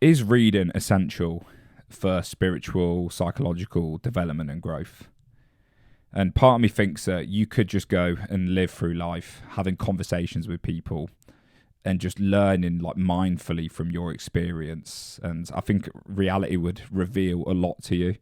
Is reading essential for spiritual, psychological development and growth? And part of me thinks that you could just go and live through life having conversations with people and just learning like mindfully from your experience. And I think reality would reveal a lot to you.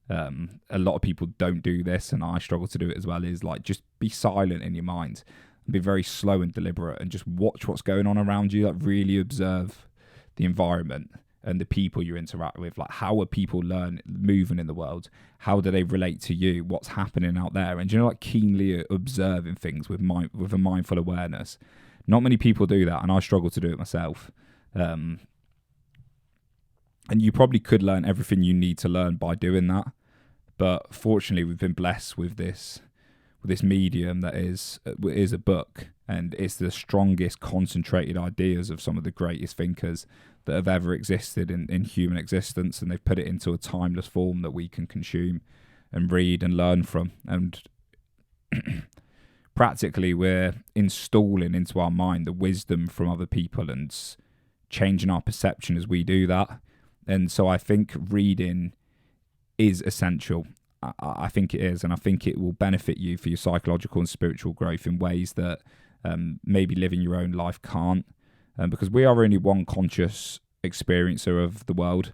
A lot of people don't do this, and I struggle to do it as well, is like just be silent in your mind and be very slow and deliberate and just watch what's going on around you. Like really observe the environment and the people you interact with. Like how are people moving in the world? How do they relate to you? What's happening out there? And like keenly observing things with a mindful awareness. Not many people do that, and I struggle to do it myself. And you probably could learn everything you need to learn by doing that. But fortunately, we've been blessed with this medium that is a book, and it's the strongest concentrated ideas of some of the greatest thinkers that have ever existed in human existence, and they've put it into a timeless form that we can consume and read and learn from. And practically we're installing into our mind the wisdom from other people and changing our perception as we do that. And so I think reading is essential. I think it is, and I think it will benefit you for your psychological and spiritual growth in ways that maybe living your own life can't, because we are only one conscious experiencer of the world,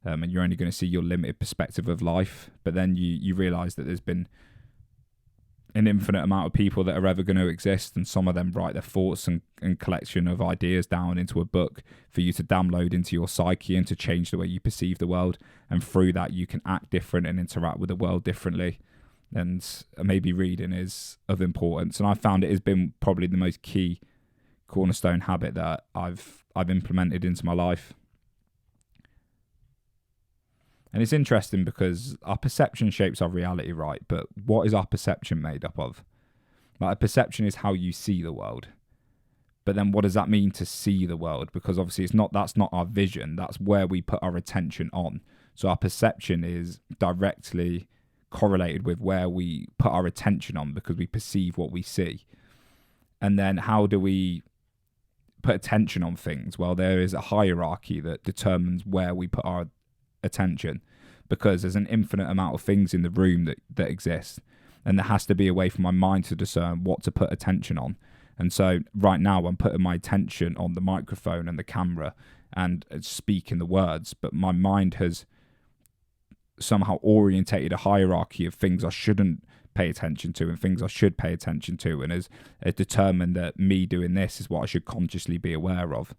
and you're only going to see your limited perspective of life. But then you realise that there's been an infinite amount of people that are ever going to exist, and some of them write their thoughts and collection of ideas down into a book for you to download into your psyche and to change the way you perceive the world. And through that you can act different and interact with the world differently. And maybe reading is of importance, and I found it has been probably the most key cornerstone habit that I've implemented into my life. And it's interesting because our perception shapes our reality, right? But what is our perception made up of? Like, a perception is how you see the world. But then what does that mean to see the world? Because obviously that's not our vision. That's where we put our attention on. So our perception is directly correlated with where we put our attention on, because we perceive what we see. And then how do we put attention on things? Well, there is a hierarchy that determines where we put our attention, because there's an infinite amount of things in the room that exist, and there has to be a way for my mind to discern what to put attention on. And so right now I'm putting my attention on the microphone and the camera and speaking the words, but my mind has somehow orientated a hierarchy of things I shouldn't pay attention to and things I should pay attention to, and has determined that me doing this is what I should consciously be aware of.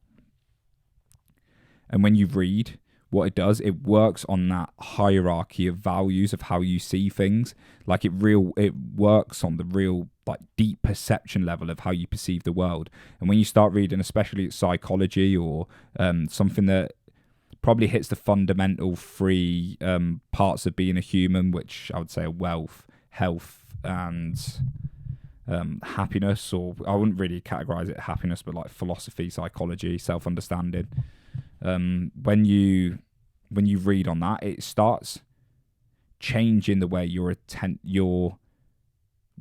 And when you read, what it does, it works on that hierarchy of values of how you see things. Like it works on the real like deep perception level of how you perceive the world. And when you start reading, especially psychology or something that probably hits the fundamental three parts of being a human, which I would say are wealth, health, and happiness, or I wouldn't really categorize it happiness, but like philosophy, psychology, self-understanding. When you read on that, it starts changing the way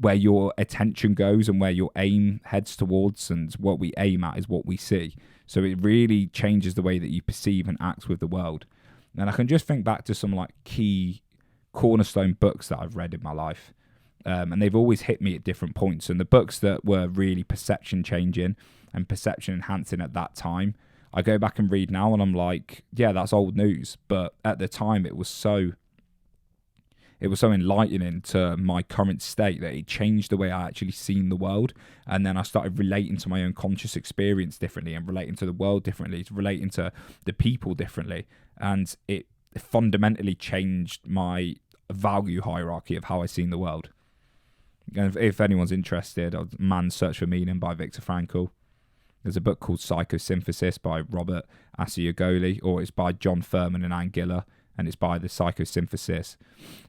where your attention goes and where your aim heads towards, and what we aim at is what we see. So it really changes the way that you perceive and act with the world. And I can just think back to some like key cornerstone books that I've read in my life, and they've always hit me at different points. And the books that were really perception changing and perception enhancing at that time, I go back and read now and I'm like, yeah, that's old news. But at the time it was so enlightening to my current state that it changed the way I actually seen the world. And then I started relating to my own conscious experience differently, and relating to the world differently, relating to the people differently. And it fundamentally changed my value hierarchy of how I seen the world. And if anyone's interested, Man's Search for Meaning by Viktor Frankl. There's a book called Psychosynthesis by Robert Assagioli, or it's by John Furman and Ann Giller, and it's by the Psychosynthesis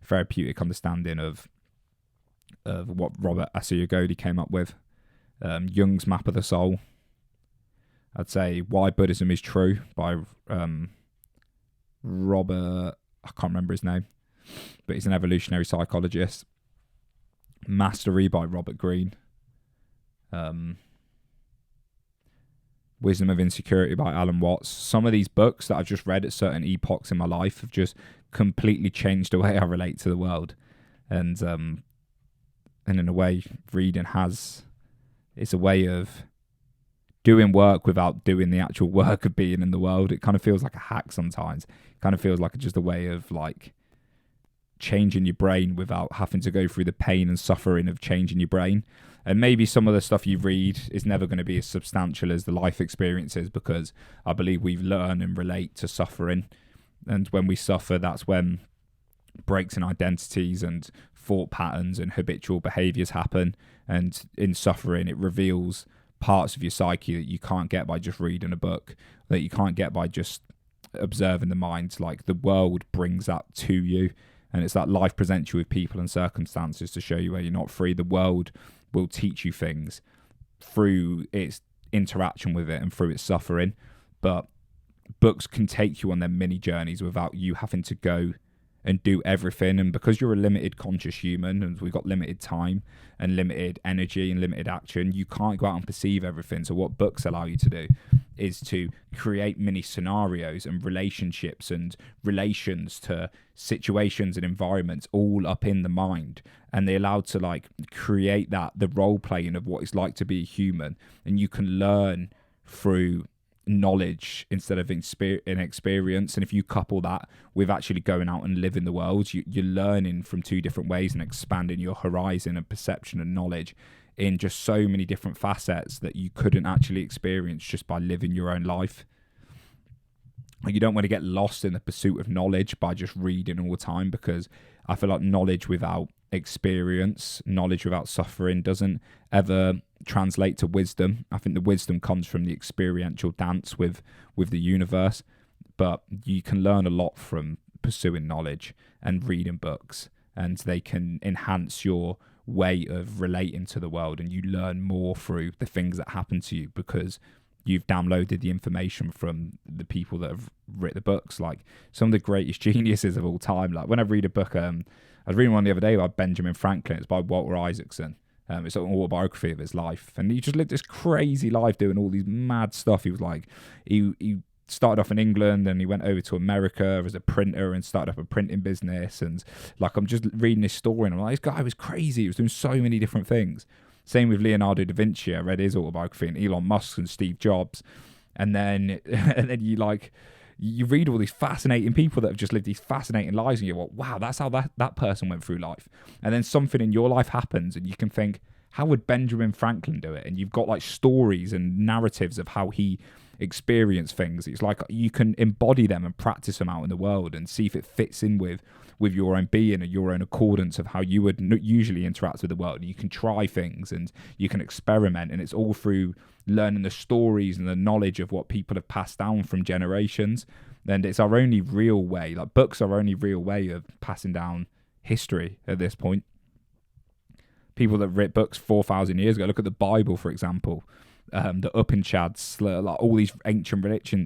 therapeutic understanding of what Robert Assagioli came up with. Jung's Map of the Soul. I'd say Why Buddhism is True by Robert, I can't remember his name, but he's an evolutionary psychologist. Mastery by Robert Greene. Wisdom of Insecurity by Alan Watts. Some of these books that I've just read at certain epochs in my life have just completely changed the way I relate to the world. And in a way, reading it's a way of doing work without doing the actual work of being in the world. It kind of feels like a hack sometimes. It kind of feels like just a way of like changing your brain without having to go through the pain and suffering of changing your brain. And maybe some of the stuff you read is never going to be as substantial as the life experiences, because I believe we learn and relate to suffering. And when we suffer, that's when breaks in identities and thought patterns and habitual behaviours happen. And in suffering, it reveals parts of your psyche that you can't get by just reading a book, that you can't get by just observing the mind. Like, the world brings that to you, and it's that life presents you with people and circumstances to show you where you're not free. The world will teach you things through its interaction with it and through its suffering, but books can take you on their mini journeys without you having to go and do everything. And because you're a limited conscious human, and we've got limited time and limited energy and limited action, you can't go out and perceive everything. So what books allow you to do is to create mini scenarios and relationships and relations to situations and environments all up in the mind, and they allow to like create the role playing of what it's like to be a human. And you can learn through knowledge instead of experience. And if you couple that with actually going out and living the world, you're learning from two different ways and expanding your horizon of perception and knowledge in just so many different facets that you couldn't actually experience just by living your own life. You don't want to get lost in the pursuit of knowledge by just reading all the time, because I feel like knowledge without experience, knowledge without suffering, doesn't ever translate to wisdom. I think the wisdom comes from the experiential dance with the universe, but you can learn a lot from pursuing knowledge and reading books, and they can enhance your way of relating to the world, and you learn more through the things that happen to you because you've downloaded the information from the people that have written the books. Like, some of the greatest geniuses of all time, like when I read a book, I was reading one the other day about Benjamin Franklin. It's by Walter Isaacson. It's an autobiography of his life, and he just lived this crazy life doing all these mad stuff. He was like, he started off in England, and he went over to America as a printer and started up a printing business. And like, I'm just reading this story, and I'm like, this guy was crazy. He was doing so many different things. Same with Leonardo da Vinci. I read his autobiography, and Elon Musk and Steve Jobs. And then you read all these fascinating people that have just lived these fascinating lives, and you're like, wow, that's how that person went through life. And then something in your life happens, and you can think, how would Benjamin Franklin do it? And you've got like stories and narratives of how he experienced things. It's like you can embody them and practice them out in the world and see if it fits in with your own being and your own accordance of how you would usually interact with the world. You can try things and you can experiment, and it's all through learning the stories and the knowledge of what people have passed down from generations. And it's our only real way, like books are our only real way of passing down history at this point. People that wrote books 4,000 years ago, look at the Bible, for example, the Upanishads, like all these ancient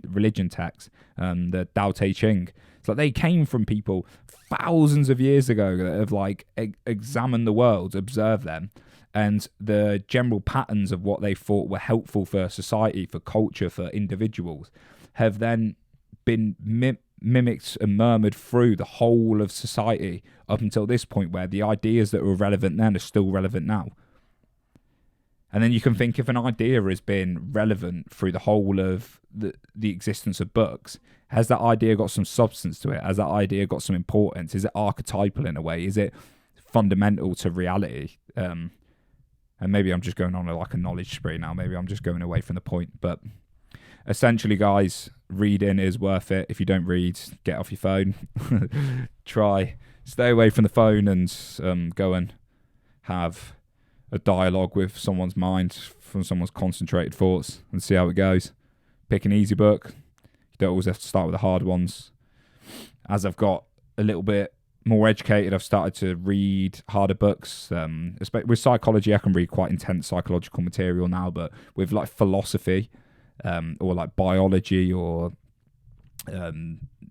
religion texts, the Tao Te Ching. It's like they came from people thousands of years ago that have like examined the world, observed them, and the general patterns of what they thought were helpful for society, for culture, for individuals, have then been mimicked and murmured through the whole of society up until this point, where the ideas that were relevant then are still relevant now. And then you can think, if an idea has been relevant through the whole of the existence of books, has that idea got some substance to it? Has that idea got some importance? Is it archetypal in a way? Is it fundamental to reality? And maybe I'm just going on like a knowledge spree now. Maybe I'm just going away from the point. But essentially, guys, reading is worth it. If you don't read, get off your phone. Stay away from the phone and go and have a dialogue with someone's mind, from someone's concentrated thoughts, and see how it goes. Pick an easy book. You don't always have to start with the hard ones. As I've got a little bit more educated, I've started to read harder books. With psychology, I can read quite intense psychological material now, but with like philosophy, or like biology or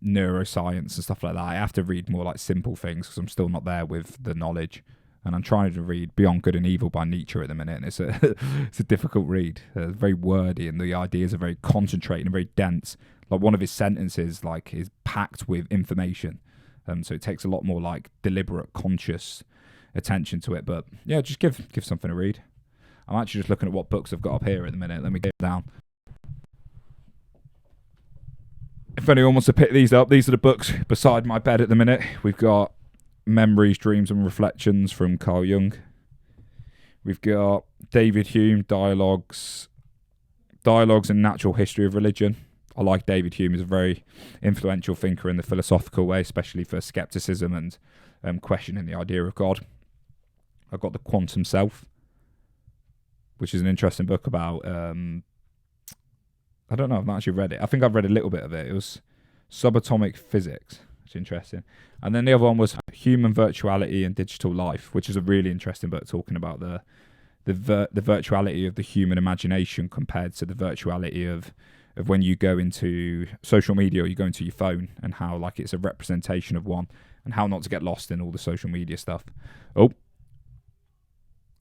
neuroscience and stuff like that, I have to read more like simple things because I'm still not there with the knowledge. And I'm trying to read Beyond Good and Evil by Nietzsche at the minute, and it's a it's a difficult read. It's very wordy, and the ideas are very concentrated and very dense. Like one of his sentences, like, is packed with information, so it takes a lot more like deliberate, conscious attention to it. But yeah, just give something a read. I'm actually just looking at what books I've got up here at the minute. Let me get down. If anyone wants to pick these up, these are the books beside my bed at the minute. We've got Memories, Dreams and Reflections from Carl Jung. We've got David Hume, Dialogues and Natural History of Religion. I like David Hume. He's a very influential thinker in the philosophical way, especially for skepticism and questioning the idea of God. I've got The Quantum Self, which is an interesting book about, I don't know, I've not actually read it. I think I've read a little bit of it. It was Subatomic Physics. It's interesting. And then the other one was Human Virtuality and Digital Life, which is a really interesting book talking about the virtuality of the human imagination compared to the virtuality of when you go into social media or you go into your phone, and how like it's a representation of one, and how not to get lost in all the social media stuff. Oh.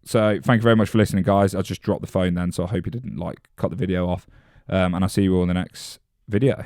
So thank you very much for listening, guys. I just dropped the phone then, so I hope you didn't like cut the video off. And I'll see you all in the next video.